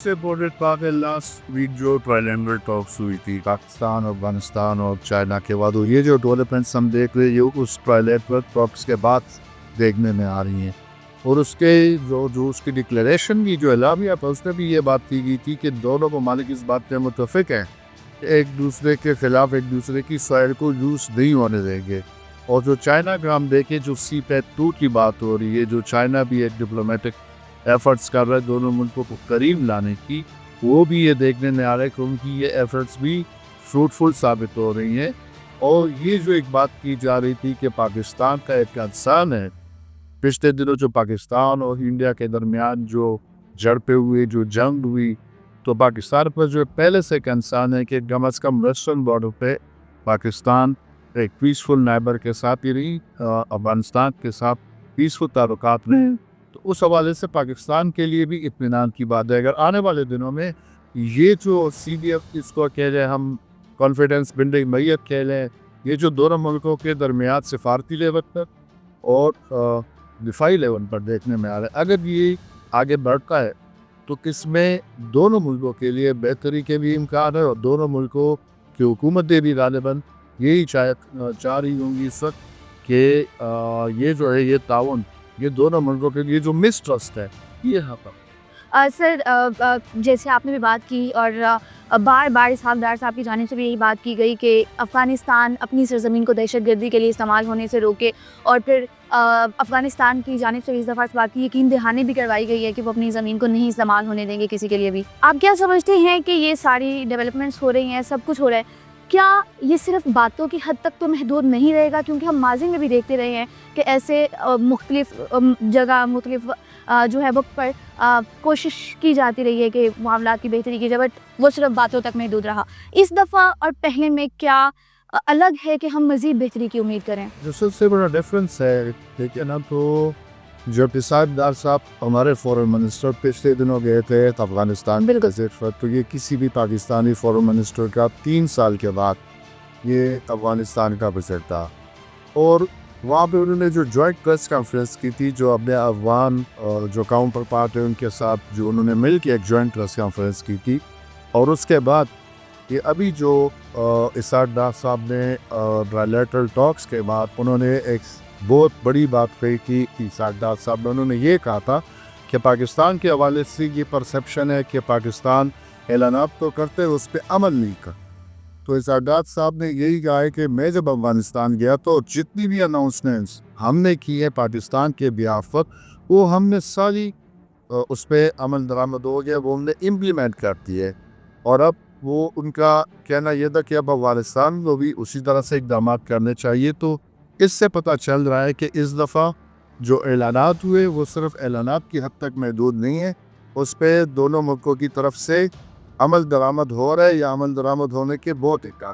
سے بورڈر پاک last week جو ٹرائلینگل ٹاکس ہوئی تھی پاکستان افغانستان اور چائنا کے بعد، یہ جو ڈیولپمنٹس ہم دیکھ رہے یہ اس ٹرائلینگل ٹاکس کے بعد دیکھنے میں آ رہی ہیں، اور اس کے جو اس کی ڈکلیریشن کی جو اعلامیہ تھا اس میں بھی یہ بات کی گئی تھی کہ دونوں ممالک اس بات پہ متفق ہیں کہ ایک دوسرے کے خلاف ایک دوسرے کی سوائل کو یوز نہیں ہونے دیں گے۔ اور جو چائنا کا ہم دیکھیں جو CPEC-2 کی بات ہو رہی ہے، جو چائنا بھی ایک ڈپلومیٹک ایفرٹس کر رہا ہے دونوں ملکوں کو قریب لانے کی، وہ بھی یہ دیکھنے میں آ رہا ہے کہ ان کی یہ ایفرٹس بھی فروٹفل ثابت ہو رہی ہیں۔ اور یہ جو ایک بات کی جا رہی تھی کہ پاکستان کا ایک کنسرن ہے، پچھلے دنوں جو پاکستان اور انڈیا کے درمیان جو جھڑپیں ہوئی، جو جنگ ہوئی، تو پاکستان پر جو پہلے سے کنسرن ہے کہ کم از کم ویسٹرن بارڈر پہ پاکستان ایک پیسفل نیبر کے ساتھ ہی رہی، افغانستان کے ساتھ پیسفل تعلقات رہے، تو اس حوالے سے پاکستان کے لیے بھی اطمینان کی بات ہے۔ اگر آنے والے دنوں میں یہ جو CDF اس کو کہہ لیں، ہم کانفیڈنس بلڈنگ میت کہہ لیں، یہ جو دونوں ملکوں کے درمیان سفارتی لیول پر اور دفاعی لیول پر دیکھنے میں آ رہا ہے، اگر یہ آگے بڑھتا ہے تو اس میں دونوں ملکوں کے لیے بہتری کے بھی امکان ہے، اور دونوں ملکوں کی حکومتیں بھی غالباً یہی چاہ رہی ہوں گی اس وقت کہ یہ جو ہے یہ تعاون، یہ دونوں ملکوں کے لیے جو مسٹرسٹ ہے یہ یہاں پر سر جیسے آپ نے بھی بات کی اور بار بار اسحاق ڈار صاحب کی جانب سے بھی یہی بات کی گئی کہ افغانستان اپنی سرزمین کو دہشت گردی کے لیے استعمال ہونے سے روکے، اور پھر افغانستان کی جانب سے بھی اس دفعہ اس بات کی یقین دہانی بھی کروائی گئی ہے کہ وہ اپنی زمین کو نہیں استعمال ہونے دیں گے کسی کے لیے بھی۔ آپ کیا سمجھتے ہیں کہ یہ ساری ڈیولپمنٹس ہو رہی ہیں، سب کچھ ہو رہا ہے، کیا یہ صرف باتوں کی حد تک تو محدود نہیں رہے گا؟ کیونکہ ہم ماضی میں بھی دیکھتے رہے ہیں کہ ایسے مختلف جگہ مختلف جو ہے وقت پر کوشش کی جاتی رہی ہے کہ معاملات کی بہتری کی جائے، بٹ وہ صرف باتوں تک محدود رہا۔ اس دفعہ اور پہلے میں کیا الگ ہے کہ ہم مزید بہتری کی امید کریں؟ جو سب سے بڑا ڈیفرنس ہے ٹھیک ہے نا، تو جب اسحاق ڈار صاحب ہمارے فورن منسٹر پچھلے دنوں گئے تھے افغانستان بالکل، تو یہ کسی بھی پاکستانی فورن منسٹر کا 3 سال کے بعد یہ افغانستان کا وزٹ تھا، اور وہاں پہ انہوں نے جو جوائنٹ پریس کانفرنس کی تھی، جو اپنے افغان جو کاؤنٹر پارٹ ہے ان کے ساتھ جو انہوں نے مل کے ایک جوائنٹ پریس کانفرنس کی تھی، اور اس کے بعد یہ ابھی جو اسحاق ڈار صاحب نے بائیلیٹرل ٹاکس کے بعد انہوں نے ایک بہت بڑی بات کہی تھی۔ اسحاق ڈار صاحب نے انہوں نے یہ کہا تھا کہ پاکستان کے حوالے سے یہ پرسیپشن ہے کہ پاکستان اعلانات تو کرتے اس پہ عمل نہیں کرتا، تو اسحاق ڈار صاحب نے یہی کہا ہے کہ میں جب افغانستان گیا تو جتنی بھی اناؤنسمنٹس ہم نے کی ہے پاکستان کے بیہاف پر، وہ ہم نے ساری اس پہ عمل درآمد ہو گیا، وہ ہم نے امپلیمنٹ کر دی ہے، اور اب وہ ان کا کہنا یہ تھا کہ اب افغانستان کو بھی اسی طرح سے اقدامات کرنے چاہیے۔ تو اس سے پتہ چل رہا ہے کہ اس دفعہ جو اعلانات ہوئے وہ صرف اعلانات کی حد تک محدود نہیں ہے، اس پہ دونوں ملکوں کی طرف سے عمل درآمد ہو رہا ہے، یا عمل درآمد ہونے کے بہت